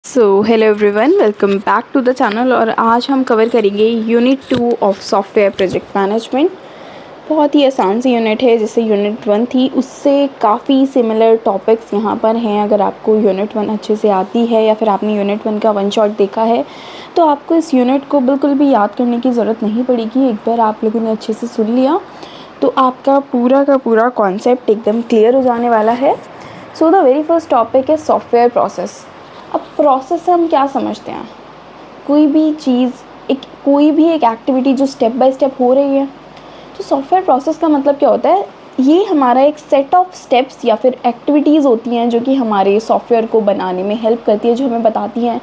Hello everyone, welcome back to the channel. और आज हम कवर करेंगे unit 2 of software project management. बहुत ही आसान सी यूनिट है, जैसे यूनिट 1 थी उससे काफ़ी सिमिलर टॉपिक्स यहाँ पर हैं। अगर आपको यूनिट 1 अच्छे से आती है या फिर आपने यूनिट 1 का वन शॉट देखा है तो आपको इस यूनिट को बिल्कुल भी याद करने की ज़रूरत नहीं पड़ेगी। एक बार आप लोगों ने अच्छे से सुन लिया तो आपका पूरा का पूरा कॉन्सेप्ट एकदम क्लियर हो जाने वाला है। So the very first topic है सॉफ्टवेयर प्रोसेस। अब प्रोसेस से हम क्या समझते हैं? कोई भी चीज़, कोई भी एक एक्टिविटी जो स्टेप बाय स्टेप हो रही है। तो सॉफ्टवेयर प्रोसेस का मतलब क्या होता है? ये हमारा एक सेट ऑफ स्टेप्स या फिर एक्टिविटीज़ होती हैं जो कि हमारे सॉफ्टवेयर को बनाने में हेल्प करती है, जो हमें बताती हैं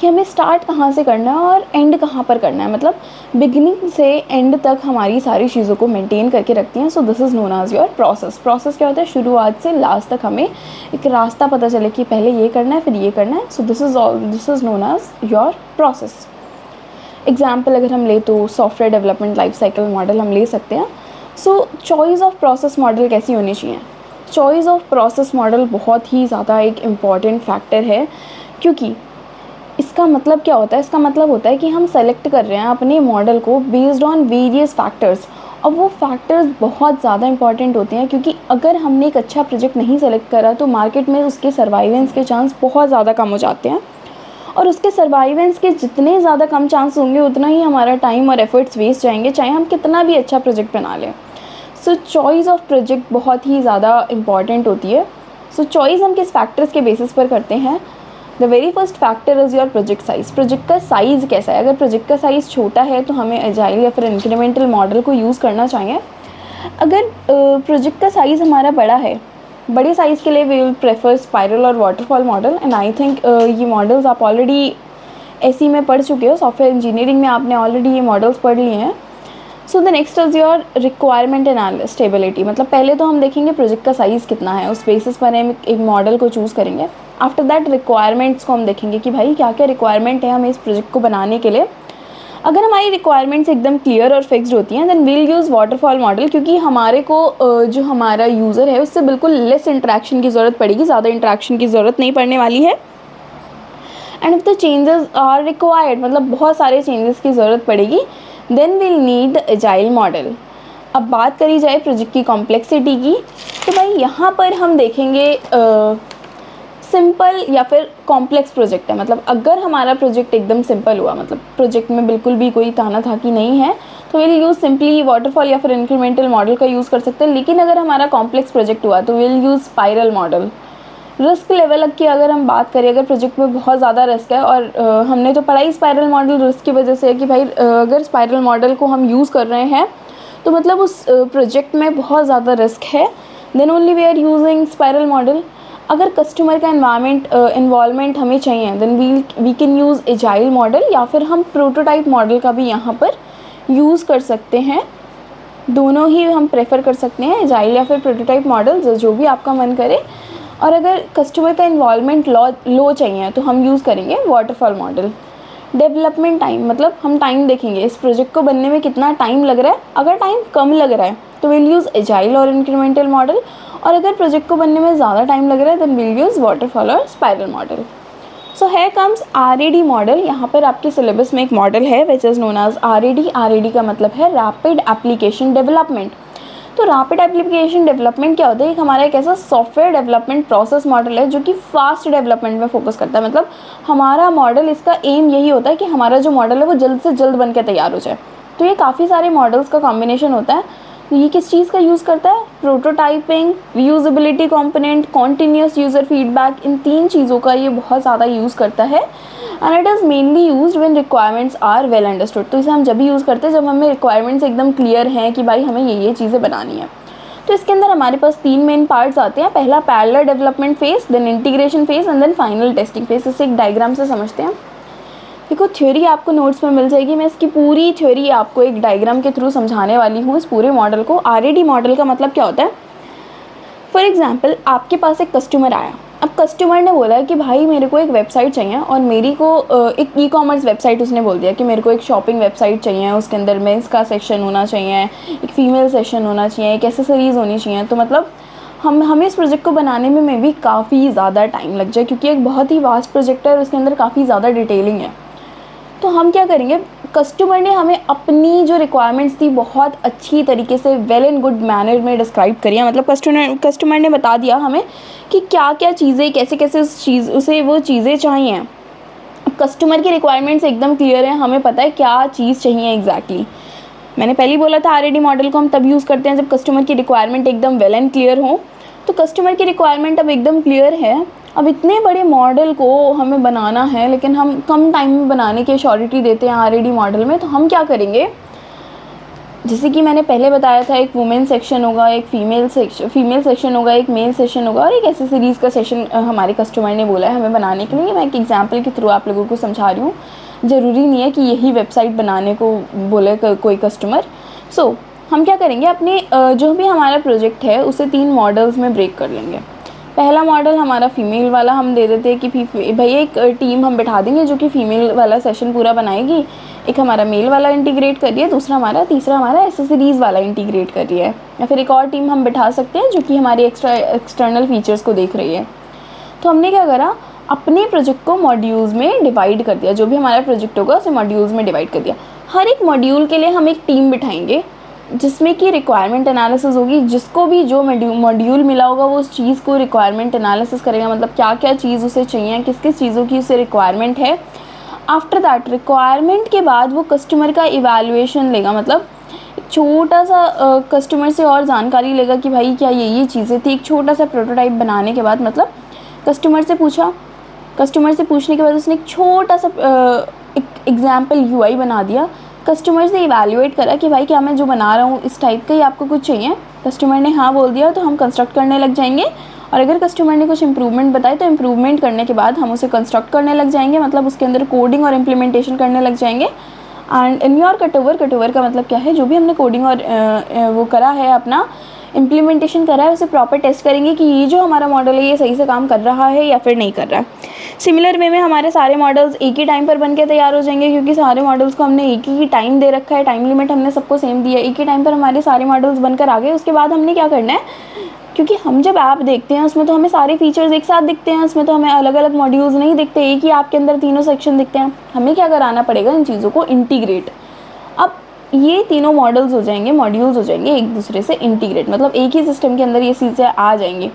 कि हमें स्टार्ट कहाँ से करना है और एंड कहाँ पर करना है। मतलब बिगिनिंग से एंड तक हमारी सारी चीज़ों को मेंटेन करके रखती हैं। So this is known as your process. Process क्या होता है? शुरुआत से लास्ट तक हमें एक रास्ता पता चले कि पहले ये करना है फिर ये करना है। So this is known as your process. Example अगर हम ले तो software development life cycle model हम ले सकते हैं। So choice of process model कैसी होनी चाहिए? चॉइस ऑफ प्रोसेस मॉडल बहुत ही ज़्यादा एक इम्पॉर्टेंट फैक्टर है, क्योंकि इसका मतलब क्या होता है? इसका मतलब होता है कि हम सेलेक्ट कर रहे हैं अपने मॉडल को बेस्ड ऑन वेरियस फैक्टर्स। और वो फैक्टर्स बहुत ज़्यादा इंपॉर्टेंट होते हैं, क्योंकि अगर हमने एक अच्छा प्रोजेक्ट नहीं सेलेक्ट करा तो मार्केट में उसके सर्वाइवेंस के चांस बहुत ज़्यादा कम हो जाते हैं। और उसके सर्वाइवेंस के जितने ज़्यादा कम चांस होंगे उतना ही हमारा टाइम और एफर्ट्स वेस्ट जाएंगे, चाहे हम कितना भी अच्छा प्रोजेक्ट बना लें। सो चॉइस ऑफ प्रोजेक्ट बहुत ही ज़्यादा इंपॉर्टेंट होती है। सो चॉइस हम किस फैक्टर्स के बेसिस पर करते हैं? The very first factor is your project size. Project का साइज़ कैसा है? अगर प्रोजेक्ट का साइज़ छोटा है तो हमें एजाइल या फिर इंक्रीमेंटल मॉडल को यूज़ करना चाहिए। अगर प्रोजेक्ट का साइज़ हमारा बड़ा है, बड़े साइज़ के लिए वी विल प्रेफर स्पाइरल और waterfall model. And I think ये मॉडल्स आप ऑलरेडी एसी में पढ़ चुके हो, सॉफ्टवेयर इंजीनियरिंग में आपने ऑलरेडी ये मॉडल्स पढ़ लिए हैं। So the next is your requirement and stability. मतलब पहले तो हम देखेंगे प्रोजेक्ट का साइज़ कितना है, उस बेसिस पर हम एक मॉडल को चूज़ करेंगे। आफ्टर दैट रिक्वायरमेंट्स को हम देखेंगे कि भाई क्या क्या रिक्वायरमेंट है हमें इस प्रोजेक्ट को बनाने के लिए। अगर हमारी रिक्वायरमेंट्स एकदम क्लियर और फिक्स्ड होती हैं then we'll use waterfall model, क्योंकि हमारे को जो हमारा यूज़र है उससे बिल्कुल लेस इंटरेक्शन की ज़रूरत पड़ेगी, ज़्यादा इंटरेक्शन की ज़रूरत नहीं पड़ने वाली है। And if the changes are required, मतलब बहुत सारे चेंजेस की ज़रूरत पड़ेगी, then we'll need agile model. अब बात करी जाए प्रोजेक्ट की कॉम्प्लेक्सिटी की, तो भाई यहाँ पर हम देखेंगे सिंपल या फिर कॉम्प्लेक्स प्रोजेक्ट है। मतलब अगर हमारा प्रोजेक्ट एकदम सिंपल हुआ, मतलब प्रोजेक्ट में बिल्कुल भी कोई ताना थाकी नहीं है, तो विल यूज़ सिंपली वाटरफॉल या फिर इंक्रीमेंटल मॉडल का यूज़ कर सकते हैं। लेकिन अगर हमारा कॉम्प्लेक्स प्रोजेक्ट हुआ तो will use spiral model. Risk level की अगर हम बात करें, अगर प्रोजेक्ट में बहुत ज़्यादा रिस्क है, और हमने तो पढ़ा ही स्पाइरल मॉडल रिस्क की वजह से है कि भाई अगर स्पाइरल मॉडल को हम यूज़ कर रहे हैं तो मतलब उस प्रोजेक्ट में बहुत ज़्यादा रिस्क है, then only we are using spiral model. अगर कस्टमर का इन्वॉल्वमेंट हमें चाहिए then we can use agile model, या फिर हम प्रोटोटाइप मॉडल का भी यहाँ पर यूज़ कर सकते हैं। दोनों ही हम प्रेफर कर सकते हैं, एजाइल या फिर प्रोटोटाइप मॉडल, जो भी आपका मन करे। और अगर कस्टमर का इन्वॉल्वमेंट लो चाहिए तो हम यूज़ करेंगे वाटरफॉल मॉडल। डेवलपमेंट टाइम, मतलब हम टाइम देखेंगे इस प्रोजेक्ट को बनने में कितना टाइम लग रहा है। अगर टाइम कम लग रहा है तो विल यूज़ एजाइल और इंक्रीमेंटल मॉडल, और अगर प्रोजेक्ट को बनने में ज़्यादा टाइम लग रहा है देन विल यूज़ वाटरफॉल और स्पाइरल मॉडल। सो है कम्स RAD मॉडल। यहाँ पर आपके सिलेबस में एक मॉडल है which is known as RAD। RAD का मतलब है रैपिड एप्लीकेशन डेवलपमेंट। तो रैपिड एप्लीकेशन डेवलपमेंट क्या होता है? एक हमारा एक ऐसा सॉफ्टवेयर डेवलपमेंट प्रोसेस मॉडल है जो कि फास्ट डेवलपमेंट में फोकस करता है। मतलब हमारा मॉडल, इसका एम यही होता है कि हमारा जो मॉडल है वो जल्द से जल्द बन के तैयार हो जाए। तो ये काफ़ी सारे मॉडल्स का कॉम्बिनेशन होता है। तो ये किस चीज़ का यूज़ करता है? Prototyping, reusability component, continuous user feedback, इन 3 चीज़ों का ये बहुत ज़्यादा यूज़ करता है। And it is mainly used when requirements are well understood. तो इसे हम जब भी यूज़ करते हैं जब हमें रिक्वायरमेंट्स एकदम क्लियर हैं कि भाई हमें ये चीज़ें बनानी है। तो इसके अंदर हमारे पास 3 मेन पार्ट्स आते हैं। पहला parallel development phase, then integration phase and then final testing phase. इसे एक डायग्राम से समझते हैं। देखो थ्योरी आपको नोट्स में मिल जाएगी, मैं इसकी पूरी थ्योरी आपको एक डायग्राम के थ्रू समझाने वाली हूँ इस पूरे मॉडल को। RAD मॉडल का मतलब क्या होता है? फॉर एग्जाम्पल आपके पास एक कस्टमर आया। अब कस्टमर ने बोला कि भाई मेरे को एक वेबसाइट चाहिए, और मेरी को एक ई-कॉमर्स वेबसाइट, उसने बोल दिया कि मेरे को एक शॉपिंग वेबसाइट चाहिए, उसके अंदर मेंस का सेक्शन होना चाहिए, एक फ़ीमेल सेक्शन होना चाहिए, एक एसेसरीज़ होनी चाहिए। तो मतलब हमें इस प्रोजेक्ट को बनाने में भी काफ़ी ज़्यादा टाइम लग जाए, क्योंकि एक बहुत ही वास्ट प्रोजेक्ट है और उसके अंदर काफ़ी ज़्यादा डिटेलिंग है। तो हम क्या करेंगे, कस्टमर ने हमें अपनी जो रिक्वायरमेंट्स थी बहुत अच्छी तरीके से वेल एंड गुड मैनर में डिस्क्राइब करी है। मतलब कस्टमर ने बता दिया हमें कि क्या क्या चीज़ें, कैसे कैसे उसे वो चीज़ें चाहिए। कस्टमर की रिक्वायरमेंट्स एकदम क्लियर है, हमें पता है क्या चीज़ चाहिए एग्जैक्टली। मैंने पहले ही बोला था आरएडी मॉडल को हम तब यूज़ करते हैं जब कस्टमर की रिक्वायरमेंट एकदम वेल एंड क्लियर हो। तो कस्टमर की रिक्वायरमेंट अब एकदम क्लियर है। अब इतने बड़े मॉडल को हमें बनाना है, लेकिन हम कम टाइम में बनाने की श्योरिटी देते हैं आरएडी मॉडल में। तो हम क्या करेंगे, जैसे कि मैंने पहले बताया था, एक वुमेन सेक्शन होगा, एक फीमेल सेक्शन होगा, एक मेल सेक्शन होगा और एक एसेसरीज़ का सेशन हमारे कस्टमर ने बोला है हमें बनाने के लिए। मैं एक एग्जांपल के थ्रू आप लोगों को समझा रही हूँ, ज़रूरी नहीं है कि यही वेबसाइट बनाने को बोले कोई कस्टमर। सो हम क्या करेंगे, अपने जो भी हमारा प्रोजेक्ट है उसे 3 मॉडल्स में ब्रेक कर लेंगे। पहला मॉडल हमारा फीमेल वाला हम दे देते हैं कि भैया एक टीम हम बैठा देंगे जो कि फ़ीमेल वाला सेशन पूरा बनाएगी, एक हमारा मेल वाला इंटीग्रेट कर रही है, तीसरा हमारा एसेसरीज़ वाला इंटीग्रेट कर रही है। या फिर एक और टीम हम बैठा सकते हैं जो कि हमारी एक्सटर्नल फीचर्स को देख रही है। तो हमने क्या करा, अपने प्रोजेक्ट को मॉड्यूल्स में डिवाइड कर दिया। जो भी हमारा प्रोजेक्ट होगा उसे मॉड्यूल्स में डिवाइड कर दिया। हर एक मॉड्यूल के लिए हम एक टीम बिठाएंगे जिसमें कि रिक्वायरमेंट एनालिसिस होगी। जिसको भी जो मॉड्यूल मिला होगा वो उस चीज़ को रिक्वायरमेंट एनालिसिस करेगा, मतलब क्या क्या चीज़ उसे चाहिए, किस किस चीज़ों की उसे रिक्वायरमेंट है। आफ्टर दैट रिक्वायरमेंट के बाद वो कस्टमर का इवैल्यूएशन लेगा, मतलब छोटा सा कस्टमर से और जानकारी लेगा कि भाई क्या ये चीज़ें थी। एक छोटा सा प्रोटोटाइप बनाने के बाद, मतलब कस्टमर से पूछने के बाद उसने एक छोटा सा एग्जाम्पल यूआई बना दिया। कस्टमर से इवैल्यूएट करा कि भाई क्या मैं जो बना रहा हूँ इस टाइप का ही आपको कुछ चाहिए। कस्टमर ने हाँ बोल दिया तो हम कंस्ट्रक्ट करने लग जाएंगे, और अगर कस्टमर ने कुछ इंप्रूवमेंट बताए तो इंप्रूवमेंट करने के बाद हम उसे कंस्ट्रक्ट करने लग जाएंगे, मतलब उसके अंदर कोडिंग और इम्प्लीमेंटेशन करने लग जाएंगे। एंड इन योर कटओवर का मतलब क्या है, जो भी हमने कोडिंग और वो करा है, अपना इम्प्लीमेंटेशन करा है, उसे प्रॉपर टेस्ट करेंगे कि ये जो हमारा मॉडल है ये सही से काम कर रहा है या फिर नहीं कर रहा है। सिमिलर वे में हमारे सारे मॉडल्स एक ही टाइम पर बन के तैयार हो जाएंगे, क्योंकि सारे मॉडल्स को हमने एक ही टाइम दे रखा है, टाइम लिमिट हमने सबको सेम दिया है। एक ही टाइम पर हमारे सारे मॉडल्स बनकर आ गए। उसके बाद हमने क्या करना है, क्योंकि हम जब ऐप देखते हैं उसमें तो हमें सारे फीचर्स एक साथ दिखते हैं, उसमें तो हमें अलग अलग मॉड्यूल्स नहीं दिखते, एक ही ऐप के अंदर तीनों सेक्शन दिखते हैं। हमें क्या कराना पड़ेगा, इन चीज़ों को इंटीग्रेट। अब ये तीनों मॉडल्स हो जाएंगे, मॉड्यूल्स हो जाएंगे एक दूसरे से इंटीग्रेट, मतलब एक ही सिस्टम के अंदर ये चीज़ें आ जाएंगी।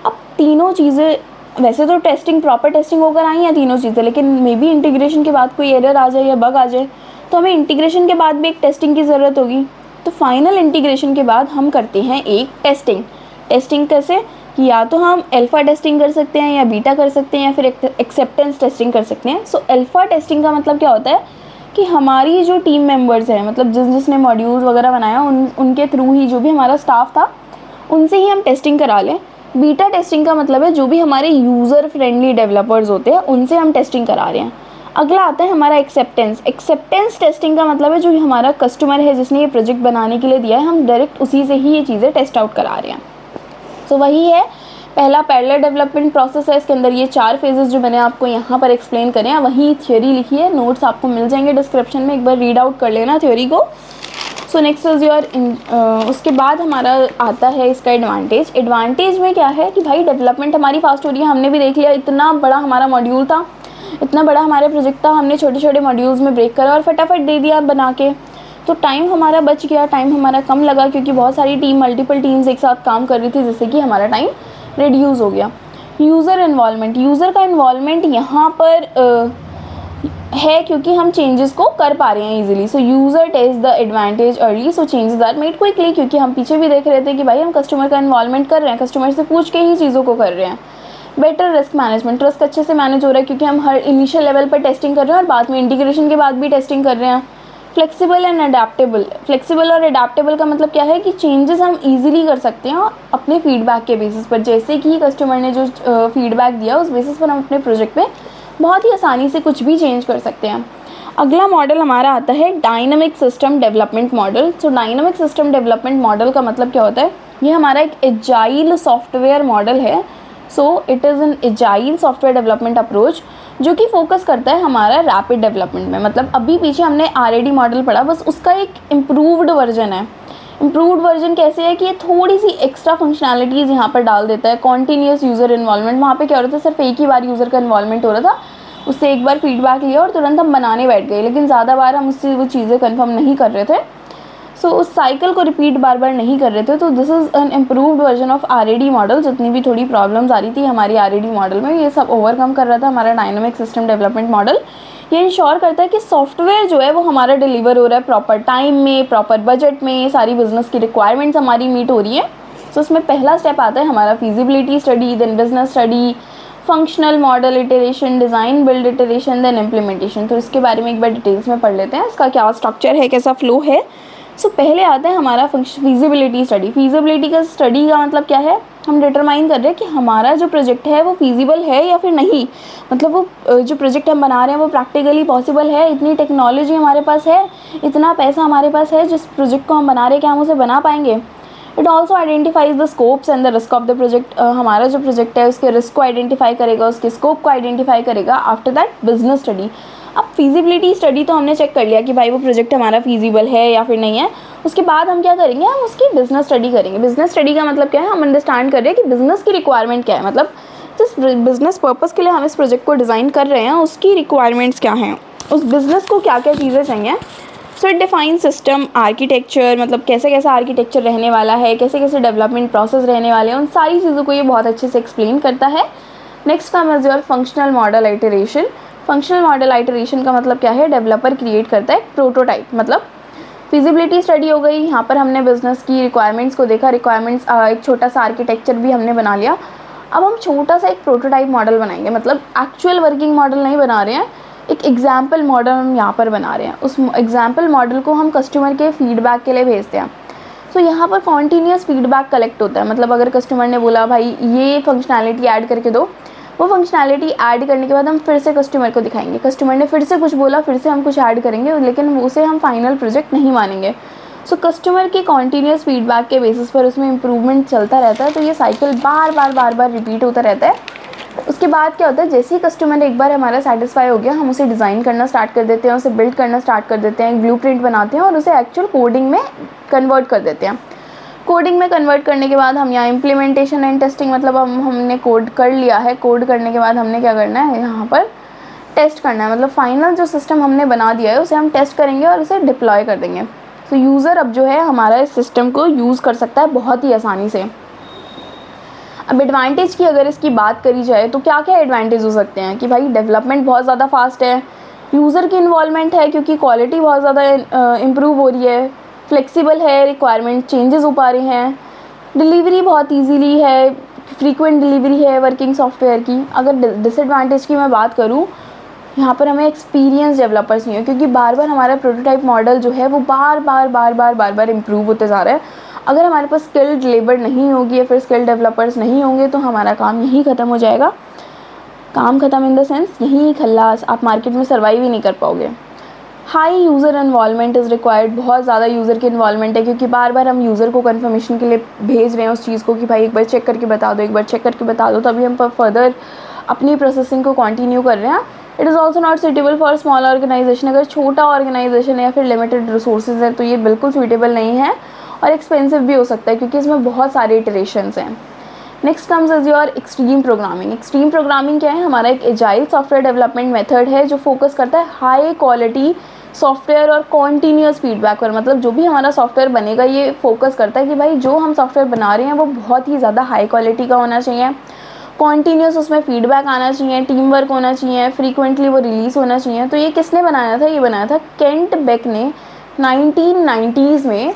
अब तीनों चीज़ें, वैसे तो प्रॉपर टेस्टिंग होकर आई हैं तीनों चीज़ें, लेकिन मे बी इंटीग्रेशन के बाद कोई एरर आ जाए या बग आ जाए, तो हमें इंटीग्रेशन के बाद भी एक टेस्टिंग की ज़रूरत होगी। तो फाइनल इंटीग्रेशन के बाद हम करते हैं एक टेस्टिंग कैसे, कि या तो हम अल्फ़ा टेस्टिंग कर सकते हैं या बीटा कर सकते हैं या फिर एक्सेप्टेंस टेस्टिंग कर सकते हैं। सो अल्फ़ा टेस्टिंग का मतलब क्या होता है कि हमारी जो टीम मेंबर्स हैं, मतलब जिसने मॉड्यूल्स वगैरह बनाया उनके थ्रू ही, जो भी हमारा स्टाफ था उनसे ही हम टेस्टिंग करा लें। बीटा टेस्टिंग का मतलब है जो भी हमारे यूज़र फ्रेंडली डेवलपर्स होते हैं उनसे हम टेस्टिंग करा रहे हैं। अगला आता है हमारा एक्सेप्टेंस टेस्टिंग का मतलब है जो हमारा कस्टमर है जिसने ये प्रोजेक्ट बनाने के लिए दिया है, हम डायरेक्ट उसी से ही ये चीज़ें टेस्ट आउट करा रहे हैं। तो वही है पहला पैरेलल डेवलपमेंट प्रोसेस है। इसके अंदर ये 4 फेजेस जो मैंने आपको यहाँ पर एक्सप्लेन करे हैं, वही थ्योरी लिखी है, नोट्स आपको मिल जाएंगे डिस्क्रिप्शन में, एक बार रीड आउट कर लेना थ्योरी को। सो नेक्स्ट इज़ योर उसके बाद हमारा आता है इसका एडवांटेज में क्या है कि भाई डेवलपमेंट हमारी फास्ट हो रही है। हमने भी देख लिया, इतना बड़ा हमारा मॉड्यूल था, इतना बड़ा हमारा प्रोजेक्ट था, हमने छोटे छोटे मॉड्यूल्स में ब्रेक करा और फटाफट दे दिया बना के। तो टाइम हमारा बच गया, टाइम हमारा कम लगा, क्योंकि बहुत सारी मल्टीपल टीम्स एक साथ काम कर रही थी, जिससे कि हमारा टाइम रिड्यूस हो गया। यूज़र का इन्वॉल्वमेंट यहाँ पर है क्योंकि हम चेंजेस को कर पा रहे हैं easily. So user test the advantage early, so changes are made quickly, क्योंकि हम पीछे भी देख रहे थे कि भाई हम कस्टमर का इन्वॉल्वमेंट कर रहे हैं, कस्टमर से पूछ के ही चीज़ों को कर रहे हैं। बेटर रिस्क मैनेजमेंट, रिस्क अच्छे से मैनेज हो रहा है क्योंकि हम हर इनिशियल लेवल पर टेस्टिंग कर रहे हैं और बाद में इंटीग्रेशन के बाद भी टेस्टिंग कर रहे हैं। फ्लेक्सिबल और अडेप्टेबल का मतलब क्या है कि चेंजेस हम इजीली कर सकते हैं अपने फीडबैक के बेसिस पर। जैसे कि कस्टमर ने जो फीडबैक दिया उस बेसिस पर हम अपने प्रोजेक्ट में बहुत ही आसानी से कुछ भी चेंज कर सकते हैं। अगला मॉडल हमारा आता है डायनामिक सिस्टम डेवलपमेंट मॉडल। सो डायनामिक सिस्टम डेवलपमेंट मॉडल का मतलब क्या होता है, ये हमारा एक एजाइल सॉफ्टवेयर मॉडल है। सो it is an agile software development approach जो कि फोकस करता है हमारा रैपिड डेवलपमेंट में। मतलब अभी पीछे हमने आरएडी मॉडल पढ़ा, बस उसका एक इम्प्रूव्ड वर्जन है। इम्प्रूव्ड वर्जन कैसे है कि ये थोड़ी सी एक्स्ट्रा फंक्शनैलिटीज़ यहाँ पर डाल देता है। कॉन्टीन्यूस यूज़र इन्वॉल्वमेंट, वहाँ पे क्या हो रहा था, सिर्फ एक ही बार यूज़र का इन्वॉल्वमेंट हो रहा था, उससे एक बार फीडबैक लिया और तुरंत हम बनाने बैठ गए, लेकिन ज़्यादा बार हम उससे वो चीज़ें कन्फर्म नहीं कर रहे थे। सो उस साइकिल को रिपीट बार बार नहीं कर रहे थे। तो this is an improved version of RAD model. जितनी भी थोड़ी प्रॉब्लम्स आ रही थी हमारी RAD मॉडल में, ये सब ओवरकम कर रहा था हमारा डायनामिक सिस्टम डेवलपमेंट मॉडल। ये इंश्योर करता है कि सॉफ्टवेयर जो है वो हमारा डिलीवर हो रहा है प्रॉपर टाइम में, प्रॉपर बजट में, सारी बिजनेस की रिक्वायरमेंट्स हमारी मीट हो रही है। सो उसमें पहला स्टेप आता है हमारा feasibility study, then business study, functional model iteration, design build iteration, then implementation. तो इसके बारे में एक बार डिटेल्स में पढ़ लेते हैं, इसका क्या स्ट्रक्चर है, कैसा फ्लो है। सो पहले आता है हमारा फिजिबिलिटी स्टडी। फिजिबिलिटी का स्टडी का मतलब क्या है, हम डिटरमाइन कर रहे हैं कि हमारा जो प्रोजेक्ट है वो फिजिबल है या फिर नहीं, मतलब वो जो प्रोजेक्ट हम बना रहे हैं वो प्रैक्टिकली पॉसिबल है, इतनी टेक्नोलॉजी हमारे पास है, इतना पैसा हमारे पास है, जिस प्रोजेक्ट को हम बना रहे हैं क्या हम उसे बना पाएंगे। It also identifies the scopes and the risk of the project. हमारा जो प्रोजेक्ट है उसके रिस्क को आइडेंटिफाई करेगा, उसके स्कोप को आइडेंटिफाई करेगा। After that business study. अब फिजिबिलिटी स्टडी तो हमने चेक कर लिया कि भाई वो प्रोजेक्ट हमारा फिजिबल है या फिर नहीं है, उसके बाद हम क्या करेंगे, हम उसकी बिजनेस स्टडी करेंगे। बिजनेस स्टडी का मतलब क्या है, हम अंडरस्टैंड कर रहे हैं कि बिजनेस की रिक्वायरमेंट क्या है, मतलब जिस बिजनेस पर्पज़ के लिए हम इस प्रोजेक्ट को डिज़ाइन कर रहे हैं उसकी रिक्वायरमेंट्स क्या हैं, उस बिज़नेस को क्या क्या चीज़ें चाहिए। So it define system architecture, मतलब कैसे कैसा आर्किटेक्चर रहने वाला है, कैसे कैसे डेवलपमेंट प्रोसेस रहने वाले हैं, उन सारी चीज़ों को ये बहुत अच्छे से एक्सप्लेन करता है। Next come is your functional model iteration. Functional model iteration का मतलब क्या है, डेवलपर क्रिएट करता है प्रोटोटाइप। मतलब फिजिबिलिटी स्टडी हो गई, यहाँ पर हमने बिजनेस की रिक्वायरमेंट्स को देखा, रिक्वायरमेंट्स एक छोटा सा आर्किटेक्चर भी हमने बना लिया। अब हम छोटा सा एक प्रोटोटाइप मॉडल बनाएंगे, मतलब एक्चुअल वर्किंग मॉडल नहीं बना रहे हैं, एक एग्जाम्पल मॉडल हम यहाँ पर बना रहे हैं। उस एग्जाम्पल मॉडल को हम कस्टमर के फीडबैक के लिए भेजते हैं। सो यहाँ पर कॉन्टीन्यूस फीडबैक कलेक्ट होता है, मतलब अगर कस्टमर ने बोला भाई ये फंक्शनैलिटी ऐड करके दो, वो फंक्शनैलिटी ऐड करने के बाद हम फिर से कस्टमर को दिखाएंगे, कस्टमर ने फिर से कुछ बोला, फिर से हम कुछ ऐड करेंगे, लेकिन उसे हम फाइनल प्रोजेक्ट नहीं मानेंगे। सो कस्टमर के कॉन्टीन्यूस फीडबैक के बेसिस पर उसमें इंप्रूवमेंट चलता रहता है। तो ये साइकिल बार बार रिपीट होता रहता है। उसके बाद क्या होता है, जैसे ही कस्टमर एक बार हमारा सेटिस्फाई हो गया, हम उसे डिज़ाइन करना स्टार्ट कर देते हैं, उसे बिल्ड करना स्टार्ट कर देते हैं, ब्लूप्रिंट बनाते हैं और उसे एक्चुअल कोडिंग में कन्वर्ट कर देते हैं। कोडिंग में कन्वर्ट करने के बाद हम यहाँ इम्प्लीमेंटेशन एंड टेस्टिंग, मतलब हमने कोड कर लिया है, कोड करने के बाद हमने क्या करना है, यहाँ पर टेस्ट करना है, मतलब फाइनल जो सिस्टम हमने बना दिया है उसे हम टेस्ट करेंगे और उसे डिप्लॉय कर देंगे। तो यूज़र अब जो है हमारा इस सिस्टम को यूज़ कर सकता है बहुत ही आसानी से। अब एडवांटेज की अगर इसकी बात करी जाए तो क्या क्या एडवांटेज हो सकते हैं कि भाई डेवलपमेंट बहुत ज़्यादा फास्ट है, यूज़र की इन्वॉल्वमेंट है क्योंकि क्वालिटी बहुत ज़्यादा इम्प्रूव हो रही है, फ्लेक्सिबल है, रिक्वायरमेंट चेंजेस हो पा रहे हैं, डिलीवरी बहुत ईजीली है, फ्रीक्वेंट डिलीवरी है वर्किंग सॉफ्टवेयर की। अगर डिसएडवांटेज की मैं बात करूँ, यहाँ पर हमें एक्सपीरियंस डेवलपर्स नहीं है क्योंकि बार बार हमारा प्रोटोटाइप मॉडल जो है वो बार बार इम्प्रूव होते जा रहा है। अगर हमारे पास स्किल्ड लेबर नहीं होगी या फिर स्किल्ड डेवलपर्स नहीं होंगे तो हमारा काम यहीं ख़त्म हो जाएगा। काम ख़त्म इन द सेंस यहीं खल्लास, आप मार्केट में सर्वाइव ही नहीं कर पाओगे। High user involvement is required, बहुत ज़्यादा यूज़र की इन्वॉल्वमेंट है क्योंकि बार बार हम यूज़र को कन्फर्मेशन के लिए भेज रहे हैं उस चीज़ को कि भाई एक बार चेक करके बता दो, एक बार चेक करके बता दो, तभी हम फर्दर अपनी प्रोसेसिंग को कंटिन्यू कर रहे हैं। It is also not suitable for small organisation. अगर छोटा ऑर्गेनाइजेशन है या फिर लिमिटेड रिसोर्सेज है तो ये बिल्कुल सूटेबल नहीं है और एक्सपेंसिव भी हो सकता है क्योंकि इसमें बहुत सारे इटरेशंस हैं। Next comes is your extreme programming. Extreme programming क्या है, हमारा एक एजाइल सॉफ्टवेयर डेवलपमेंट मेथड है जो फोकस करता है हाई क्वालिटी सॉफ्टवेयर और कॉन्टीन्यूस फीडबैक पर। मतलब जो भी हमारा सॉफ्टवेयर बनेगा ये फोकस करता है कि भाई जो हम सॉफ्टवेयर बना रहे हैं वो बहुत ही ज़्यादा हाई क्वालिटी का होना चाहिए, कॉन्टीन्यूस उसमें फीडबैक आना चाहिए, टीम वर्क होना चाहिए, फ्रीक्वेंटली वो रिलीज़ होना चाहिए। तो ये किसने बनाया था, ये बनाया था केंट बेक ने 1990s में।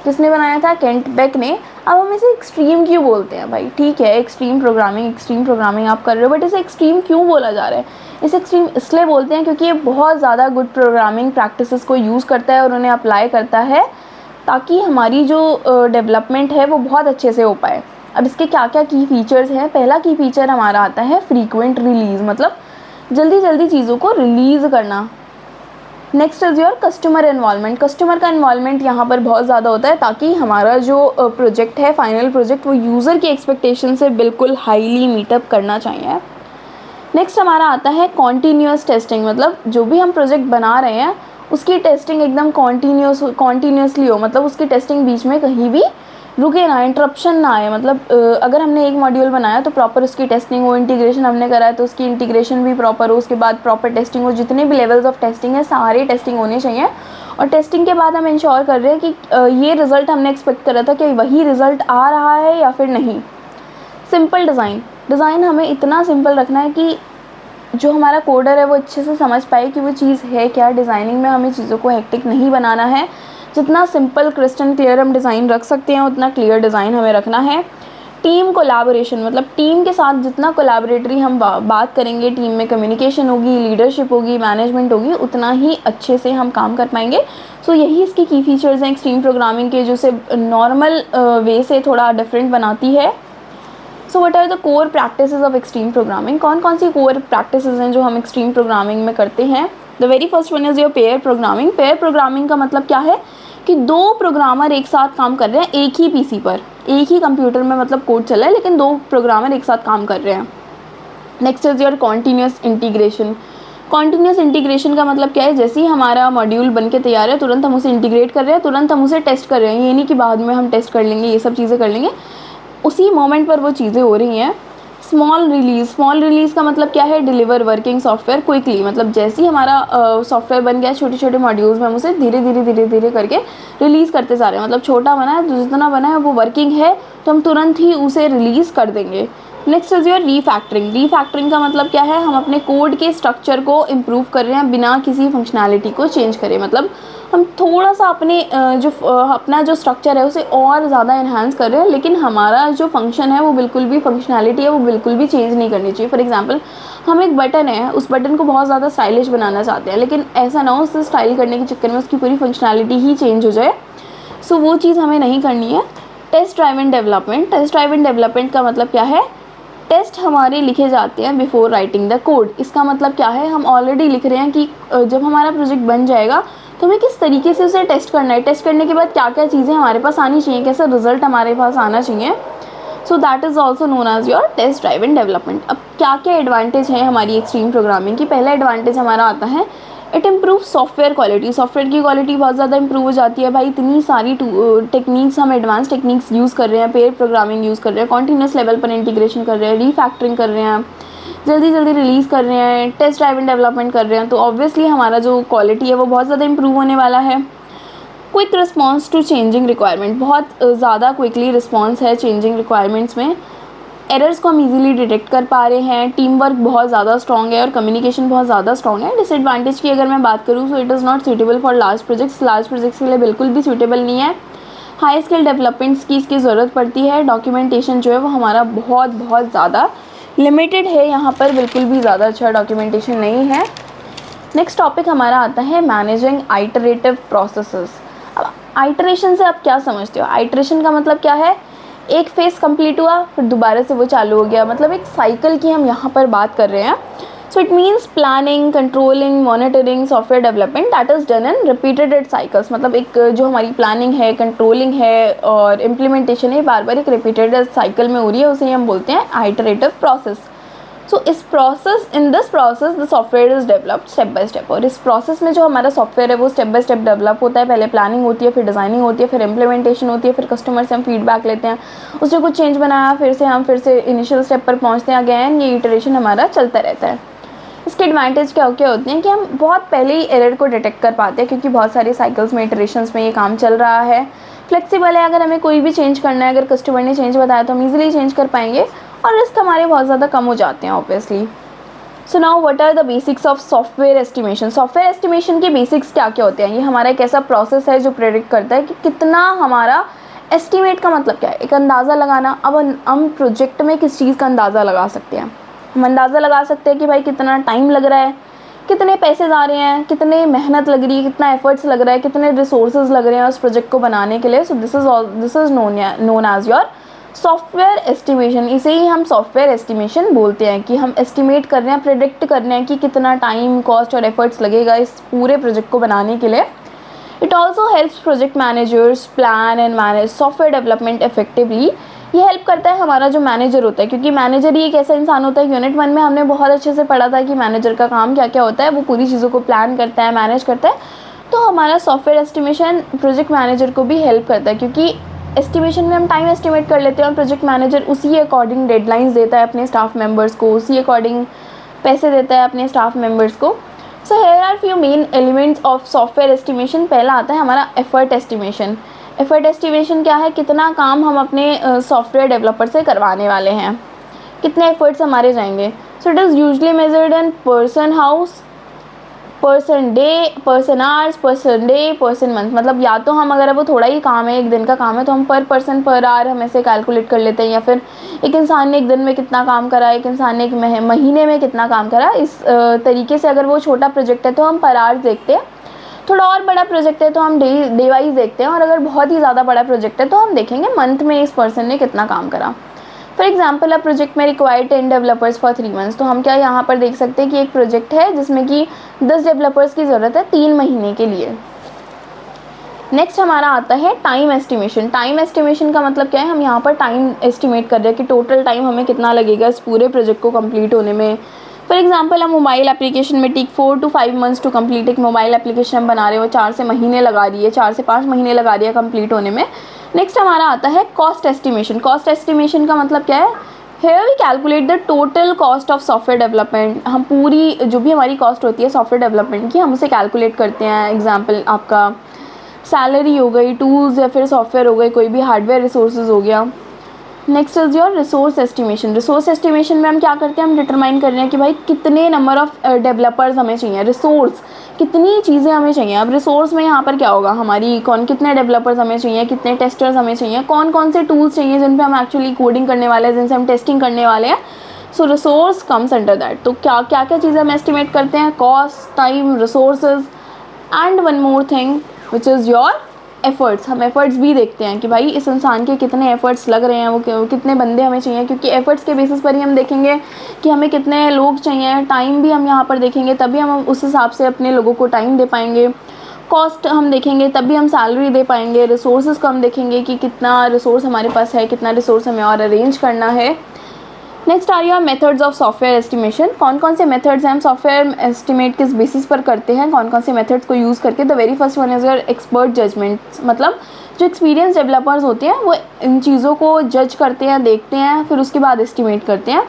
किसने बनाया था, केंट बेक ने। अब हम इसे एक्सट्रीम क्यों बोलते हैं भाई, ठीक है एक्सट्रीम प्रोग्रामिंग आप कर रहे हो, बट इसे एक्सट्रीम क्यों बोला जा रहा है, इसे एक्सट्रीम इसलिए बोलते हैं क्योंकि ये बहुत ज़्यादा गुड प्रोग्रामिंग प्रैक्टिसेस को यूज़ करता है और उन्हें अप्लाई करता है ताकि हमारी जो डेवलपमेंट है वो बहुत अच्छे से हो पाए। अब इसके क्या क्या की फीचर्स हैं, पहला की फीचर हमारा आता है फ्रीक्वेंट रिलीज़, मतलब जल्दी जल्दी चीज़ों को रिलीज़ करना। Next is your customer involvement. Customer का इन्वॉल्वमेंट यहाँ पर बहुत ज़्यादा होता है ताकि हमारा जो प्रोजेक्ट है, फाइनल प्रोजेक्ट, वो यूज़र की एक्सपेक्टेशन से बिल्कुल हाईली मीटअप करना चाहिए। नेक्स्ट हमारा आता है कॉन्टीन्यूस टेस्टिंग, मतलब जो भी हम प्रोजेक्ट बना रहे हैं उसकी टेस्टिंग एकदम कॉन्टीन्यूसली हो, मतलब उसकी टेस्टिंग बीच में कहीं भी रुके ना, इंटरप्शन ना आए। मतलब अगर हमने एक मॉड्यूल बनाया तो प्रॉपर उसकी टेस्टिंग हो, इंटीग्रेशन हमने करा है तो उसकी इंटीग्रेशन भी प्रॉपर हो, उसके बाद प्रॉपर टेस्टिंग हो, जितने भी लेवल्स ऑफ टेस्टिंग है सारे टेस्टिंग होने चाहिए। और टेस्टिंग के बाद हम इंश्योर कर रहे हैं कि ये रिज़ल्ट हमने एक्सपेक्ट करा था कि वही रिज़ल्ट आ रहा है या फिर नहीं। सिंपल डिज़ाइन हमें इतना सिंपल रखना है कि जो हमारा कोडर है वो अच्छे से समझ पाए कि वो चीज़ है क्या। डिज़ाइनिंग में हमें चीज़ों को हेक्टिक नहीं बनाना है, जितना सिंपल क्रिस्टल क्लियर हम डिज़ाइन रख सकते हैं उतना क्लियर डिज़ाइन हमें रखना है। टीम कोलैबोरेशन, मतलब टीम के साथ जितना कोलैबोरेटरी हम बात करेंगे, टीम में कम्युनिकेशन होगी, लीडरशिप होगी, मैनेजमेंट होगी, उतना ही अच्छे से हम काम कर पाएंगे। सो यही इसकी की फीचर्स हैं एक्सट्रीम प्रोग्रामिंग के, जो से नॉर्मल वे से थोड़ा डिफरेंट बनाती है। So what are the core practices of extreme programming? कौन कौन सी कोर प्रैक्टिसेस हैं जो हम एक्सट्रीम प्रोग्रामिंग में करते हैं? The very first one is your pair programming. Pair programming का मतलब क्या है कि दो प्रोग्रामर एक साथ काम कर रहे हैं एक ही पीसी पर, एक ही कंप्यूटर में, मतलब कोड चल रहा है लेकिन दो प्रोग्रामर एक साथ काम कर रहे हैं। Next is your continuous integration. Continuous integration का मतलब क्या है? जैसे ही हमारा मॉड्यूल बन के तैयार है तुरंत हम उसे इंटीग्रेट कर रहे हैं, तुरंत हम उसे टेस्ट कर रहे हैं। ये नहीं कि बाद में हम टेस्ट कर लेंगे, ये सब चीज़ें कर लेंगे, उसी मोमेंट पर वो चीज़ें हो रही हैं। स्मॉल रिलीज़ का मतलब क्या है? Deliver working software quickly. मतलब जैसे ही हमारा सॉफ्टवेयर बन गया, छोटे छोटे मॉड्यूल्स में हम उसे धीरे धीरे करके रिलीज़ करते जा रहे हैं। मतलब छोटा बना है, जितना बना है वो वर्किंग है तो हम तुरंत ही उसे रिलीज़ कर देंगे। Next is your refactoring. Refactoring का मतलब क्या है? हम अपने कोड के स्ट्रक्चर को इम्प्रूव कर रहे हैं बिना किसी फंक्शनैलिटी को चेंज करें। मतलब हम थोड़ा सा अपना जो स्ट्रक्चर है उसे और ज़्यादा इन्हांस कर रहे हैं, लेकिन हमारा जो फंक्शन है वो बिल्कुल भी, फंक्शनैलिटी है वो बिल्कुल भी चेंज नहीं करनी चाहिए। फॉर एग्जांपल हम एक बटन है, उस बटन को बहुत ज़्यादा स्टाइलिश बनाना चाहते हैं, लेकिन ऐसा ना हो उसे स्टाइल करने के चक्कर में उसकी पूरी फंक्शनैलिटी ही चेंज हो जाए। सो वो चीज़ हमें नहीं करनी है। Test driven development. Test driven development का मतलब क्या है? टेस्ट हमारे लिखे जाते हैं बिफोर राइटिंग द कोड। इसका मतलब क्या है? हम ऑलरेडी लिख रहे हैं कि जब हमारा प्रोजेक्ट बन जाएगा तो हमें किस तरीके से उसे टेस्ट करना है, टेस्ट करने के बाद क्या क्या चीज़ें हमारे पास आनी चाहिए, कैसा रिजल्ट हमारे पास आना चाहिए। So that is also known as your test driven development. अब क्या क्या एडवांटेज है हमारी एक्सट्रीम प्रोग्रामिंग की? पहला एडवांटेज हमारा आता है it improve software quality. Software की क्वालिटी बहुत ज़्यादा इंप्रूव हो जाती है। भाई इतनी सारी टेक्निक्स, हम एडवांस टेक्निक्स यूज़ कर रहे हैं, पेयर प्रोग्रामिंग यूज़ कर रहे हैं, कॉन्टीन्यूस लेवल पर इंटीग्रेशन कर रहे हैं, रीफैक्टरिंग कर रहे हैं, जल्दी जल्दी रिलीज़ कर रहे हैं, टेस्ट ड्राइवन डेवलपमेंट कर रहे हैं, तो ऑब्वियसली हमारा जो क्वालिटी है वो बहुत ज़्यादा इंप्रूव होने वाला है। Quick response to changing requirement. बहुत ज़्यादा क्विकली रिस्पॉन्स है चेंजिंग रिक्वायरमेंट्स में। एरर्स को हम इजीली डिटेक्ट कर पा रहे हैं। टीम वर्क बहुत ज़्यादा स्ट्रॉन्ग है और कम्युनिकेशन बहुत ज़्यादा स्ट्रॉन्ग है। डिसएडवांटेज की अगर मैं बात करूँ तो it is not suitable for large projects. Large projects के लिए बिल्कुल भी सूटेबल नहीं है। हाई स्किल डेवलपमेंट्स की इसकी ज़रूरत पड़ती है। डॉक्यूमेंटेशन जो है वो हमारा बहुत बहुत ज़्यादा लिमिटेड है, यहाँ पर बिल्कुल भी ज़्यादा अच्छा डॉक्यूमेंटेशन नहीं है। नेक्स्ट टॉपिक हमारा आता है मैनेजिंग आइटरेटिव प्रोसेसेस। अब आइटरेशन से आप क्या समझते हो? आइटरेशन का मतलब क्या है? एक फेस कंप्लीट हुआ फिर दोबारा से वो चालू हो गया, मतलब एक साइकिल की हम यहाँ पर बात कर रहे हैं। So it means planning, controlling, monitoring software development that is done in repeated cycles. मतलब एक जो हमारी प्लानिंग है, कंट्रोलिंग है और इम्प्लीमेंटेशन है, बार बार एक रिपीटेड साइकिल में हो रही है, उसे हम बोलते हैं iterative process. So in this process the software is developed step by step. और इस प्रोसेस में जो हमारा सॉफ्टवेयर है वो स्टेप बाय स्टेप डेवलप होता है। पहले प्लानिंग होती है, फिर डिज़ाइनिंग होती है, फिर इम्प्लीमेंटेशन होती है, फिर कस्टमर से हम फीडबैक लेते हैं, उससे कुछ चेंज बनाया, फिर से इनिशियल स्टेप पर पहुँचते हैं। अगेन ये इटरेशन हमारा चलता रहता है। इसके एडवांटेज क्या होते हैं कि हम बहुत पहले ही एरर को डिटेक्ट कर पाते हैं, क्योंकि बहुत सारी साइकिल्स में, इटरेशंस में ये काम चल रहा है। फ्लेक्सिबल है, अगर हमें कोई भी चेंज करना है, अगर कस्टमर ने चेंज बताया तो हम ईजिली चेंज कर पाएंगे और रिस्क हमारे बहुत ज़्यादा कम हो जाते हैं obviously. So now what are the basics of software estimation. Software estimation के बेसिक्स क्या क्या होते हैं? ये हमारा एक ऐसा प्रोसेस है जो प्रेडिक्ट करता है कि कितना हमारा, एस्टिमेट का मतलब क्या है? एक अंदाज़ा लगाना। अब हम प्रोजेक्ट में किस चीज़ का अंदाज़ा लगा सकते हैं? हम अंदाज़ा लगा सकते हैं कि भाई कितना टाइम लग रहा है, कितने पैसे जा रहे हैं, कितने मेहनत लग रही है, कितना एफर्ट्स लग रहा है, कितने रिसोर्सेज लग रहे हैं उस प्रोजेक्ट को बनाने के लिए। So this is known as your software estimation. इसे ही हम सॉफ्टवेयर एस्टिमेशन बोलते हैं कि हम एस्टिमेट कर रहे हैं, प्रेडिक्ट कर रहे हैं कि कितना टाइम, कॉस्ट और एफर्ट्स लगेगा इस पूरे प्रोजेक्ट को बनाने के लिए। It also helps project managers plan and manage software development effectively. ये हेल्प करता है हमारा जो मैनेजर होता है, क्योंकि मैनेजर ही एक ऐसा इंसान होता है। यूनिट 1 में हमने बहुत अच्छे से पढ़ा था कि मैनेजर का काम क्या क्या होता है। वो पूरी चीज़ों को प्लान करता है, मैनेज करता है। तो हमारा सॉफ्टवेयर एस्टिमेशन प्रोजेक्ट मैनेजर को भी हेल्प करता है, क्योंकि एस्टिमेशन में हम टाइम एस्टिमेट कर लेते हैं और प्रोजेक्ट मैनेजर उसी अकॉर्डिंग डेडलाइंस देता है अपने स्टाफ मेंबर्स को, उसी अकॉर्डिंग पैसे देता है अपने स्टाफ मेंबर्स को। So here are few main elements of software estimation. पहला आता है हमारा एफर्ट एस्टिमेशन। एफर्ट एस्टिमेशन क्या है, कितना काम हम अपने सॉफ्टवेयर डेवलपर से करवाने वाले हैं, कितने एफर्ट्स हमारे जाएंगे। सो it is usually measured in person house, person day, person hours, person day, person month. मतलब या तो हम अगर वो थोड़ा ही काम है, एक दिन का काम है, तो हम पर पर्सन पर आवर हम ऐसे कैलकुलेट कर लेते हैं, या फिर एक इंसान ने एक दिन में कितना काम करा, एक इंसान ने एक महीने में कितना काम करा। इस तरीके से अगर वो छोटा प्रोजेक्ट है तो हम पर आवर्स देखते हैं, थोड़ा और बड़ा प्रोजेक्ट है तो हम डे वाइज देखते हैं, और अगर बहुत ही ज़्यादा बड़ा प्रोजेक्ट है तो हम देखेंगे मंथ में इस पर्सन ने कितना काम करा। फॉर एग्जाम्पल, अब प्रोजेक्ट में रिक्वायर्ड 10 डेवलपर्स फॉर 3 मंथ्स, तो हम क्या यहाँ पर देख सकते हैं कि एक प्रोजेक्ट है जिसमें कि 10 डेवलपर्स की ज़रूरत है 3 महीने के लिए। नेक्स्ट हमारा आता है टाइम एस्टिमेशन। टाइम एस्टिमेशन का मतलब क्या है, हम यहाँ पर टाइम एस्टिमेट कर रहे हैं कि टोटल टाइम हमें कितना लगेगा इस पूरे प्रोजेक्ट को कंप्लीट होने में। फॉर एग्जाम्पल, हम मोबाइल एप्लीकेशन में take 4 to 5 months to complete. एक मोबाइल एप्लीकेशन हम बना रहे हो, 4 से महीने लगा रही है, 4 से 5 महीने लगा रही है कंप्लीट होने में। नेक्स्ट हमारा आता है कॉस्ट एस्टिमेशन। कॉस्ट एस्टिमेशन का मतलब क्या है, here we calculate the total cost of software development. हम पूरी जो भी हमारी कॉस्ट होती है सॉफ्टवेयर डेवलपमेंट की, हम उसे कैलकुलेट करते हैं। एग्जाम्पल आपका सैलरी हो गई, टूल्स या फिर सॉफ्टवेयर हो गए, कोई भी हार्डवेयर रिसोर्सेज हो गया। Next is your resource estimation. Resource estimation में हम क्या करते हैं, हम डिटरमाइन कर रहे हैं कि भाई कितने नंबर ऑफ़ डेवलपर्स हमें चाहिए, रिसोर्स कितनी चीज़ें हमें चाहिए। अब रिसोर्स में यहाँ पर क्या होगा, हमारी कितने डेवलपर्स हमें चाहिए, कितने टेस्टर्स हमें चाहिए, कौन कौन से टूल्स चाहिए जिन पे हम एक्चुअली कोडिंग करने वाले हैं, जिनसे हम टेस्टिंग करने वाले हैं। सो रिसोर्स कम्स अंडर दैट। तो क्या क्या चीज़ें हम एस्टिमेट करते हैं, cost, time, resources and one more thing which is your efforts. हम एफ़र्ट्स भी देखते हैं कि भाई इस इंसान के कितने एफ़र्ट्स लग रहे हैं, वो कितने बंदे हमें चाहिए, क्योंकि एफ़र्ट्स के बेसिस पर ही हम देखेंगे कि हमें कितने लोग चाहिए। टाइम भी हम यहाँ पर देखेंगे, तभी हम उस हिसाब से अपने लोगों को टाइम दे पाएंगे। कॉस्ट हम देखेंगे तभी हम सैलरी दे पाएंगे। रिसोर्सेज को हम देखेंगे कि कितना रिसोर्स हमारे पास है, कितना रिसोर्स हमें और अरेंज करना है। नेक्स्ट आ रही है मेथड्स ऑफ सॉफ्टवेयर एस्टिमेशन। कौन कौन से मेथड्स हैं, हम सॉफ्टवेयर एस्टिमेट किस बेसिस पर करते हैं, कौन कौन से मेथड्स को यूज़ करके। The very first one is your expert judgement. मतलब जो एक्सपीरियंस डेवलपर्स होते हैं वो इन चीज़ों को जज करते हैं, देखते हैं, फिर उसके बाद एस्टिमेट करते हैं।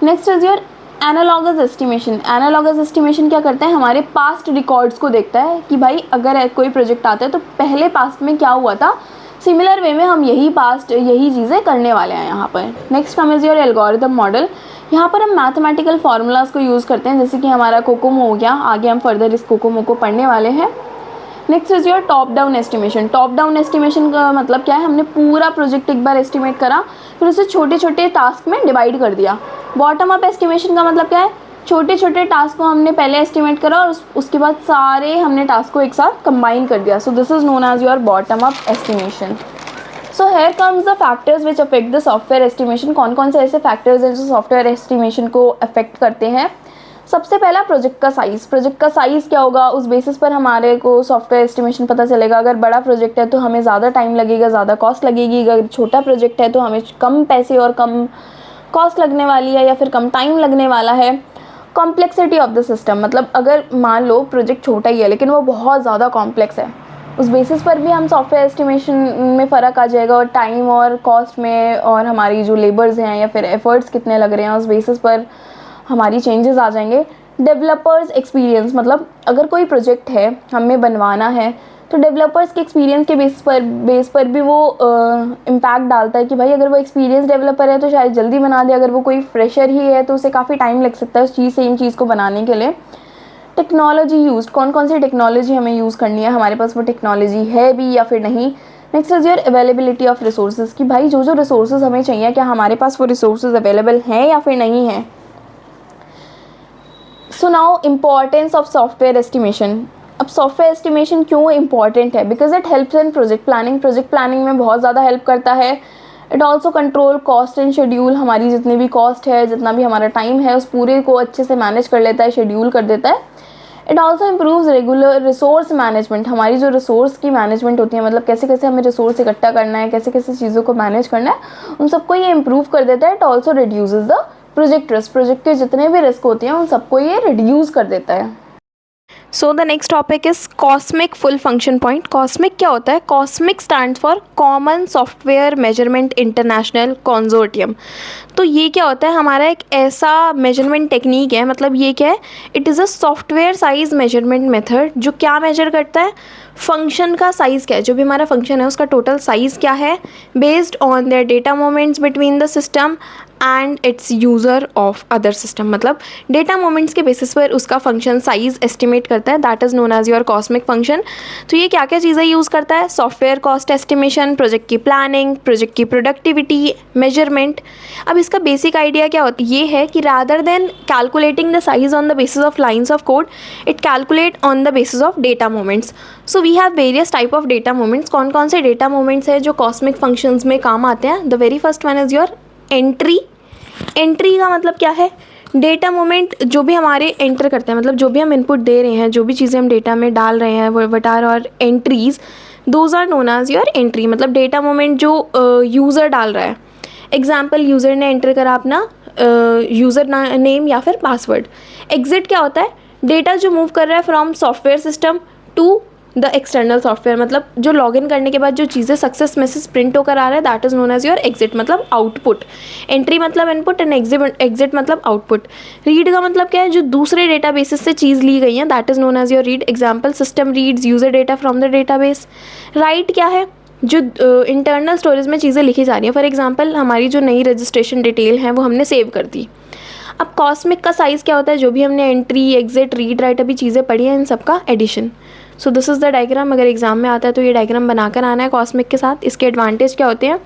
Next is your analogous estimation. Analogous estimation क्या करता है, हमारे पास्ट रिकॉर्ड्स को देखता है कि भाई अगर कोई प्रोजेक्ट आता है तो पहले पास्ट में क्या हुआ था, सिमिलर वे में हम यही चीज़ें करने वाले हैं यहाँ पर। Next come is your algorithm model. यहाँ पर हम मैथमेटिकल फार्मूलाज को यूज़ करते हैं, जैसे कि हमारा कोकोमो हो गया, आगे हम फर्दर इस कोकोमो को पढ़ने वाले हैं। Next is your top down estimation. Top down estimation का मतलब क्या है, हमने पूरा प्रोजेक्ट एक बार एस्टिमेट करा, फिर उसे छोटे छोटे टास्क में डिवाइड कर दिया। बॉटम अप एस्टिमेशन का मतलब क्या है, छोटे छोटे टास्क को हमने पहले एस्टिमेट करा और उसके बाद सारे हमने टास्क को एक साथ कंबाइन कर दिया। So this is known as your bottom up estimation. So here comes the factors which affect the software estimation. कौन कौन से ऐसे फैक्टर्स हैं जो सॉफ्टवेयर एस्टिमेशन को अफेक्ट करते हैं। सबसे पहला प्रोजेक्ट का साइज़। प्रोजेक्ट का साइज़ क्या होगा, उस बेसिस पर हमारे को सॉफ्टवेयर एस्टिमेशन पता चलेगा। अगर बड़ा प्रोजेक्ट है तो हमें ज़्यादा टाइम लगेगा, ज़्यादा कॉस्ट लगेगी। अगर छोटा प्रोजेक्ट है तो हमें कम पैसे और कम कॉस्ट लगने वाली है या फिर कम टाइम लगने वाला है। कॉम्प्लेक्सिटी ऑफ द सिस्टम, मतलब अगर मान लो प्रोजेक्ट छोटा ही है लेकिन वो बहुत ज़्यादा कॉम्प्लेक्स है, उस बेसिस पर भी हम सॉफ्टवेयर एस्टिमेशन में फ़र्क आ जाएगा, और टाइम और कॉस्ट में, और हमारी जो लेबर्स हैं या फिर एफर्ट्स कितने लग रहे हैं उस बेसिस पर हमारी चेंजेस आ जाएंगे। डेवलपर्स एक्सपीरियंस, मतलब अगर कोई प्रोजेक्ट है हमें बनवाना है तो डेवलपर्स के एक्सपीरियंस के बेस पर भी वो इम्पैक्ट डालता है कि भाई अगर वो एक्सपीरियंस डेवलपर है तो शायद जल्दी बना दे, अगर वो कोई फ्रेशर ही है तो उसे काफ़ी टाइम लग सकता है उस सेम चीज़ को बनाने के लिए। टेक्नोलॉजी यूज़, कौन कौन सी टेक्नोलॉजी हमें यूज़ करनी है, हमारे पास वो टेक्नोलॉजी है भी या फिर नहीं। Next is your availability of resources, कि भाई जो रिसोर्सेज हमें चाहिए क्या हमारे पास वो रिसोर्सेज अवेलेबल हैं या फिर नहीं है। So now importance of software estimation. अब सॉफ्टवेयर एस्टिमेशन क्यों इम्पॉर्टेंट है, because it helps in project planning. Project planning में बहुत ज़्यादा हेल्प करता है। It also control cost and schedule, हमारी जितनी भी कॉस्ट है, जितना भी हमारा टाइम है, उस पूरे को अच्छे से मैनेज कर लेता है, शेड्यूल कर देता है। It also improves regular resource management, हमारी जो रिसोर्स की मैनेजमेंट होती है, मतलब कैसे कैसे हमें रिसोर्स इकट्ठा करना है, कैसे कैसे चीज़ों को मैनेज करना है, उन सबको ये इम्प्रूव कर देता है। It also reduces the project risk, project के जितने भी रिस्क होते हैं उन सबको ये रिड्यूस कर देता है। So the next topic is cosmic full function point. Cosmic क्या होता है? Cosmic stand for common software measurement international consortium. तो ये क्या होता है? हमारा एक ऐसा मेजरमेंट टेक्निक है, मतलब ये क्या है? It is a software size measurement method जो क्या मेजर करता है? फंक्शन का साइज़ क्या है, जो भी हमारा फंक्शन है उसका टोटल साइज़ क्या है, based on their data moments between the system and its user of other system. मतलब डेटा मोमेंट्स के बेसिस पर उसका फंक्शन साइज़ एस्टिमेट करता है, that is known as your cosmic function. तो ये क्या क्या चीज़ें यूज़ करता है? सॉफ्टवेयर कॉस्ट एस्टिमेशन, प्रोजेक्ट की प्लानिंग, प्रोजेक्ट की प्रोडक्टिविटी मेजरमेंट। अब इसका बेसिक आइडिया क्या होता है? ये है कि rather than calculating the size on the basis of lines of code, it calculate on the basis of data moments. So we have various type of data moments. कौन कौन से डेटा मोमेंट्स हैं जो कॉस्मिक फंक्शंस में काम आते हैं? The very first one is your entry. Entry का मतलब क्या है? डेटा मोमेंट जो भी हमारे एंटर करते हैं, मतलब जो भी हम इनपुट दे रहे हैं, जो भी चीज़ें हम डेटा में डाल रहे हैं, what are our entries, those are known as your entry. मतलब डेटा मोमेंट जो यूज़र डाल रहा है। एग्जाम्पल, यूज़र ने एंटर करा अपना यूज़र नेम या फिर पासवर्ड। एग्जिट क्या होता है? डेटा जो मूव कर रहा है from software system to the external software. मतलब जो लॉगिन करने के बाद जो चीज़ें सक्सेस मैसेज प्रिंट होकर आ रहा है, that is known as your exit, मतलब आउटपुट। एंट्री मतलब इनपुट एंड एग्जिट मतलब आउटपुट। रीड का मतलब क्या है? जो दूसरे डेटा बेसिस से चीज़ ली गई है, that is known as your read. Example, system reads user data from the data base. Write क्या है? जो इंटरनल स्टोरेज में चीज़ें लिखी जा रही हैं। फॉर एग्जाम्पल, हमारी जो नई रजिस्ट्रेशन डिटेल है वो हमने सेव कर दी। अब कॉस्मिक का साइज़ क्या होता है? जो भी हमने एंट्री, एग्जिट, रीड, राइट अभी चीज़ें पढ़ी हैं, इन सब का addition. So this is the diagram. अगर एग्जाम में आता है तो ये डायग्राम बनाकर आना है कॉस्मिक के साथ। इसके एडवांटेज क्या होते हैं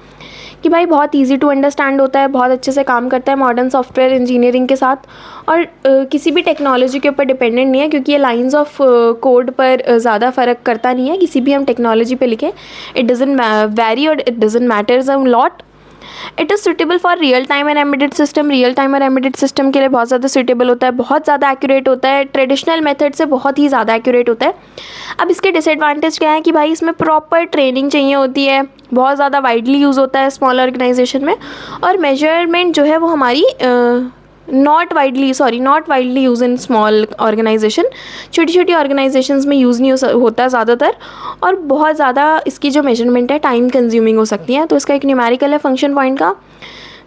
कि भाई बहुत इजी टू अंडरस्टैंड होता है, बहुत अच्छे से काम करता है मॉडर्न सॉफ्टवेयर इंजीनियरिंग के साथ, और किसी भी टेक्नोलॉजी के ऊपर डिपेंडेंट नहीं है, क्योंकि ये लाइंस ऑफ कोड पर ज़्यादा फ़र्क करता नहीं है। किसी भी हम टेक्नोलॉजी पे लिखें, इट डजंट वैरी और it doesn't matters a lot. It is suitable for real time and embedded system. Real time और एम्बेडेड सिस्टम के लिए बहुत ज़्यादा सुटेबल होता है, बहुत ज़्यादा एक्यूरेट होता है, ट्रेडिशनल मेथड से बहुत ही ज़्यादा एक्यूरेट होता है। अब इसके डिसएडवांटेज क्या है कि भाई इसमें प्रॉपर ट्रेनिंग चाहिए होती है, बहुत ज़्यादा वाइडली यूज़ होता है स्मॉल ऑर्गेनाइजेशन में, और मेजरमेंट जो है वो हमारी not widely use in small organisation. छोटी छोटी ऑर्गेनाइजेशंस में यूज़ नहीं होता ज़्यादातर, और बहुत ज़्यादा इसकी जो मेजरमेंट है टाइम कंज्यूमिंग हो सकती है। तो इसका एक न्यूमेरिकल है फंक्शन पॉइंट का,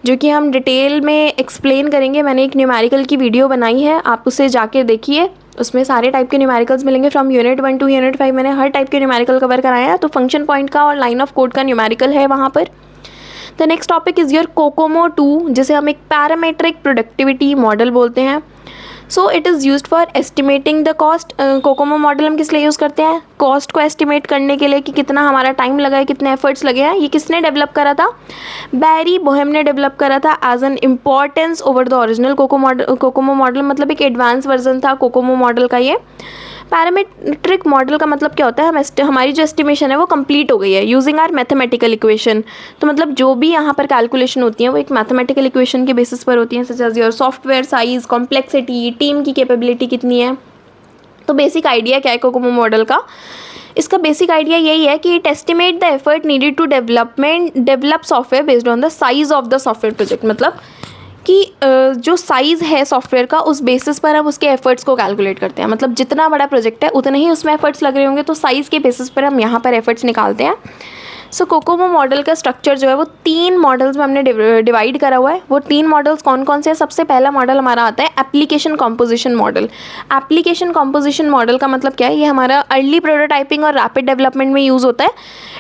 जो कि हम डिटेल में एक्सप्लेन करेंगे। मैंने एक न्यूमेरिकल की वीडियो बनाई है, आप उसे जाके देखिए, उसमें सारे टाइप के न्यूमेरिकल्स मिलेंगे फ्रॉम यूनिट 1 टू यूनिट 5। मैंने हर टाइप के न्यूमेरिकल कवर कराया है, तो फंक्शन पॉइंट का और लाइन ऑफ कोड का न्यूमेरिकल है वहाँ पर। The next topic is your COCOMO 2, जिसे हम एक पैरामेट्रिक प्रोडक्टिविटी मॉडल बोलते हैं। So it is used for estimating the cost. COCOMO model हम किस लिए यूज़ करते हैं? कॉस्ट को एस्टिमेट करने के लिए, कि कितना हमारा टाइम लगा है, कितने एफर्ट्स लगे हैं। ये किसने डेवलप करा था? बैरी बोहेम ने डेवलप करा था as an importance over the original COCOMO model. मतलब एक एडवांस वर्जन था कोकोमो मॉडल का ये। पैरामेट्रिक मॉडल का मतलब क्या होता है? हमारी जो एस्टिमेशन है वो कंप्लीट हो गई है यूजिंग आर मैथमेटिकल इक्वेशन। तो मतलब जो भी यहाँ पर कैलकुलेशन होती है वो एक मैथमेटिकल इक्वेशन के बेसिस पर होती हैं, such as your software size, complexity, team की कैपेबिलिटी कितनी है। तो बेसिक आइडिया क्या है कोकोमो मॉडल का? इसका बेसिक आइडिया यही है कि it estimate the effort needed to develop software based on the size of the software project. मतलब कि जो साइज़ है सॉफ्टवेयर का, उस बेसिस पर हम उसके एफर्ट्स को कैलकुलेट करते हैं। मतलब जितना बड़ा प्रोजेक्ट है उतने ही उसमें एफर्ट्स लग रहे होंगे, तो साइज़ के बेसिस पर हम यहाँ पर एफर्ट्स निकालते हैं। सो कोकोमो मॉडल का स्ट्रक्चर जो है वो 3 मॉडल्स में हमने डिवाइड करा हुआ है। वो 3 मॉडल्स कौन कौन से हैं? सबसे पहला मॉडल हमारा आता है application composition model. Application composition model का मतलब क्या है? ये हमारा अर्ली प्रोटोटाइपिंग और रैपिड डेवलपमेंट में यूज़ होता है।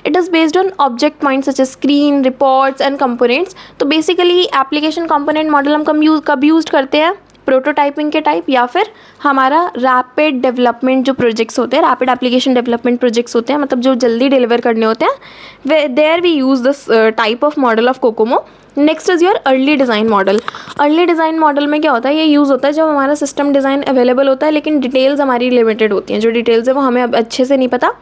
It is based on object points such as screen, reports and components. तो बेसिकली एप्लीकेशन कंपोनेंट मॉडल हम कब यूज़ करते हैं? प्रोटोटाइपिंग के टाइप, या फिर हमारा रैपिड डेवलपमेंट जो प्रोजेक्ट्स होते हैं, रैपिड एप्लीकेशन डेवलपमेंट प्रोजेक्ट्स होते हैं, मतलब जो जल्दी डिलीवर करने होते हैं, there we use this type of model of COCOMO. Next is your early design model. Early design model में क्या होता है? ये यूज़ होता है जब हमारा सिस्टम डिज़ाइन अवेलेबल होता है, लेकिन डिटेल्स हमारी लिमिटेड होती हैं, जो डिटेल्स है वो हमें अब अच्छे से नहीं पता।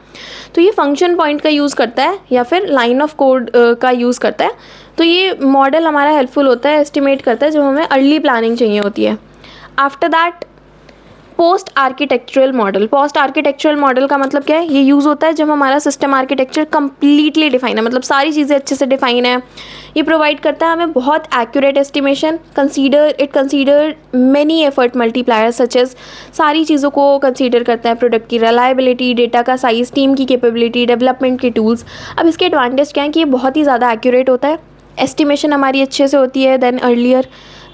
तो ये फंक्शन पॉइंट का यूज़ करता है, या फिर लाइन ऑफ कोड का यूज़ करता है। तो ये मॉडल हमारा हेल्पफुल होता है, एस्टिमेट करता है जब हमें अर्ली प्लानिंग चाहिए होती है। After that post architectural model का मतलब क्या है, ये यूज़ होता है जब हमारा सिस्टम आर्किटेक्चर कंप्लीटली डिफाइन है, मतलब सारी चीज़ें अच्छे से डिफाइन है। ये प्रोवाइड करता है हमें बहुत accurate estimation. Consider many effort multiplier such as, सारी चीज़ों को कंसीडर करता है, प्रोडक्ट की रिलायबिलिटी, डेटा का साइज़, टीम की कैपेबिलिटी, डेवलपमेंट के टूल्स। अब इसके एडवांटेज क्या है कि ये बहुत ही ज़्यादा एक्यूरेट होता है, एस्टिमेशन हमारी अच्छे से होती है देन अर्लियर,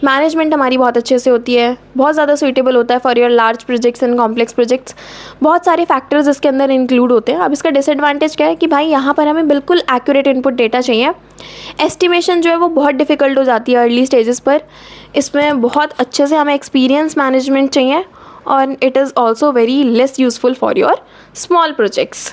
मैनेजमेंट हमारी बहुत अच्छे से होती है, बहुत ज़्यादा सूटेबल होता है for your large projects and complex projects. बहुत सारे फैक्टर्स इसके अंदर इंक्लूड होते हैं। अब इसका डिसएडवांटेज क्या है कि भाई यहाँ पर हमें बिल्कुल एक्यूरेट इनपुट डेटा चाहिए। एस्टिमेशन जो है वो बहुत डिफ़िकल्ट हो जाती है अर्ली स्टेजेस पर। इसमें बहुत अच्छे से हमें एक्सपीरियंस मैनेजमेंट चाहिए और it is also very less useful for your small projects.